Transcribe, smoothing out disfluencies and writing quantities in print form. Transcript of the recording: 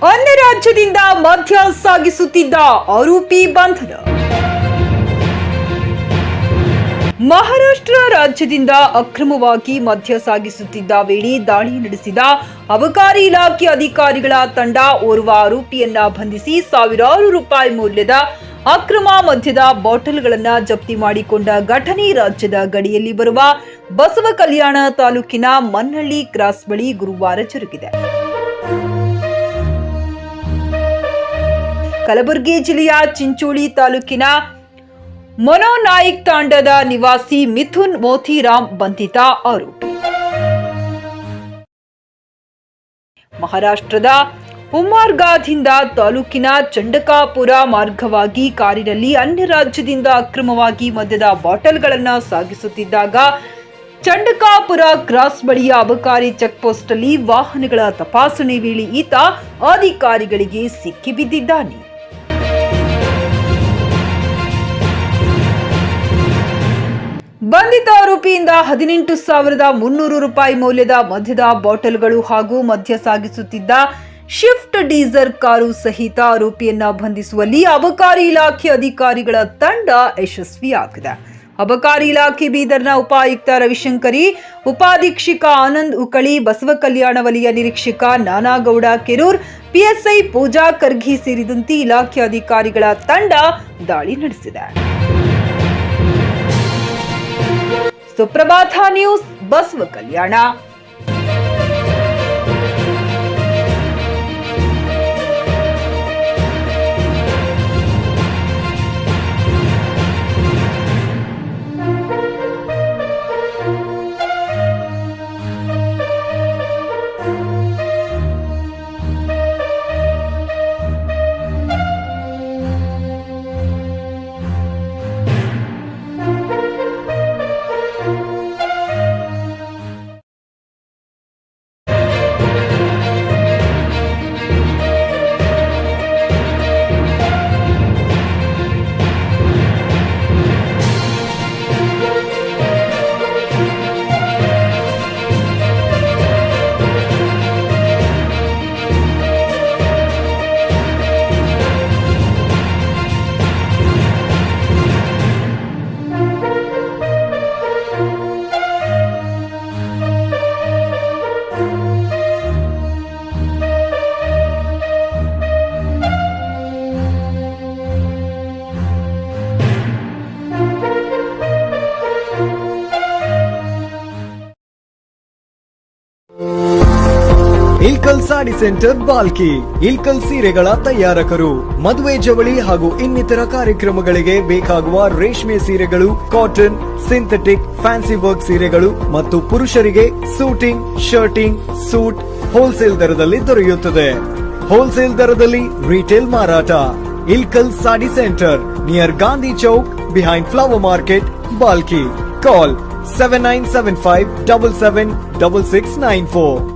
ಅನ್ಯ ರಾಜ್ಯದಿಂದ ಮದ್ಯ ಸಾಗಿಸುತ್ತಿದ್ದ ಆರೋಪಿ ಬಂಧನ. ಮಹಾರಾಷ್ಟ್ರ ರಾಜ್ಯದಿಂದ ಅಕ್ರಮವಾಗಿ ಮದ್ಯ ಸಾಗಿಸುತ್ತಿದ್ದ ವೇಳೆ ದಾಳಿ ನಡೆಸಿದ ಅಬಕಾರಿ ಇಲಾಖೆ ಅಧಿಕಾರಿಗಳ ತಂಡ ಓರ್ವ ಆರೋಪಿಯನ್ನ ಬಂಧಿಸಿ ಸಾವಿರಾರು ರೂಪಾಯಿ ಮೌಲ್ಯದ ಅಕ್ರಮ ಮದ್ಯದ ಬಾಟಲ್ಗಳನ್ನು ಜಪ್ತಿ ಮಾಡಿಕೊಂಡ ಘಟನೆ ರಾಜ್ಯದ ಗಡಿಯಲ್ಲಿ ಬರುವ ಬಸವ ಕಲ್ಯಾಣ ತಾಲೂಕಿನ ಮನ್ನಹಳ್ಳಿ ಕ್ರಾಸ್ ಬಳಿ ಗುರುವಾರ ಜರುಗಿದೆ. ಕಲಬುರಗಿ ಜಿಲ್ಲೆಯ ಚಿಂಚೋಳಿ ತಾಲೂಕಿನ ಮೊನೋನಾಯ್ಕ್ ತಾಂಡದ ನಿವಾಸಿ ಮಿಥುನ್ ಮೋತಿರಾಮ್ ಬಂಧಿತ ಆರೋಪಿ. ಮಹಾರಾಷ್ಟ್ರದ ಉಮ್ಮರ್ಗಾದಿಂದ ತಾಲೂಕಿನ ಚಂಡಕಾಪುರ ಮಾರ್ಗವಾಗಿ ಕಾರಿನಲ್ಲಿ ಅನ್ಯ ರಾಜ್ಯದಿಂದ ಅಕ್ರಮವಾಗಿ ಮದ್ಯದ ಬಾಟಲ್ಗಳನ್ನು ಸಾಗಿಸುತ್ತಿದ್ದಾಗ ಚಂಡಕಾಪುರ ಕ್ರಾಸ್ ಬಳಿಯ ಅಬಕಾರಿ ಚೆಕ್ ಪೋಸ್ಟ್ ಅಲ್ಲಿ ವಾಹನಗಳ ತಪಾಸಣೆ ವೇಳೆ ಈತ ಅಧಿಕಾರಿಗಳಿಗೆ ಸಿಕ್ಕಿಬಿದ್ದಿದ್ದಾನೆ. ಬಂಧಿತ ಆರೋಪಿಯಿಂದ 18,300 ರೂಪಾಯಿ ಮೌಲ್ಯದ ಮದ್ಯದ ಬಾಟಲ್ಗಳು ಹಾಗೂ ಮದ್ಯ ಸಾಗಿಸುತ್ತಿದ್ದ ಶಿಫ್ಟ್ ಡೀಸರ್ ಕಾರು ಸಹಿತ ಆರೋಪಿಯನ್ನ ಬಂಧಿಸುವಲ್ಲಿ ಅಬಕಾರಿ ಇಲಾಖೆ ಅಧಿಕಾರಿಗಳ ತಂಡ ಯಶಸ್ವಿಯಾಗಿದೆ. ಅಬಕಾರಿ ಇಲಾಖೆ ಬೀದರ್ನ ಉಪಾಯುಕ್ತ ರವಿಶಂಕರಿ, ಉಪಾಧೀಕ್ಷಕ ಆನಂದ್ ಉಕಳಿ, ಬಸವ ಕಲ್ಯಾಣ ವಲಯ ನಿರೀಕ್ಷಕ ನಾನಾಗೌಡ ಕೆರೂರ್, ಪಿಎಸ್ಐ ಪೂಜಾ ಕರ್ಗಿ ಸೇರಿದಂತೆ ಇಲಾಖೆ ಅಧಿಕಾರಿಗಳ ತಂಡ ದಾಳಿ ನಡೆಸಿದೆ. ಸುಪ್ರಭಾತ ನ್ಯೂಸ್, ಬಸವ ಕಲ್ಯಾಣ. ಇಲ್ಕಲ್ ಸಾಡಿ ಸೆಂಟರ್ ಬಾಲ್ಕಿ. ಇಲ್ಕಲ್ ಸೀರೆಗಳ ತಯಾರಕರು. ಮದುವೆ ಜವಳಿ ಹಾಗೂ ಇನ್ನಿತರ ಕಾರ್ಯಕ್ರಮಗಳಿಗೆ ಬೇಕಾಗುವ ರೇಷ್ಮೆ ಸೀರೆಗಳು, ಕಾಟನ್, ಸಿಂಥೆಟಿಕ್, ಫ್ಯಾನ್ಸಿ ವರ್ಕ್ ಸೀರೆಗಳು ಮತ್ತು ಪುರುಷರಿಗೆ ಸೂಟಿಂಗ್, ಶರ್ಟಿಂಗ್, ಸೂಟ್ ಹೋಲ್ಸೇಲ್ ದರದಲ್ಲಿ ದೊರೆಯುತ್ತದೆ. ಹೋಲ್ಸೇಲ್ ದರದಲ್ಲಿ ರಿಟೇಲ್ ಮಾರಾಟ. Ilkal sari centre near Gandhi Chowk behind flower market, Balki. Call 7975776694.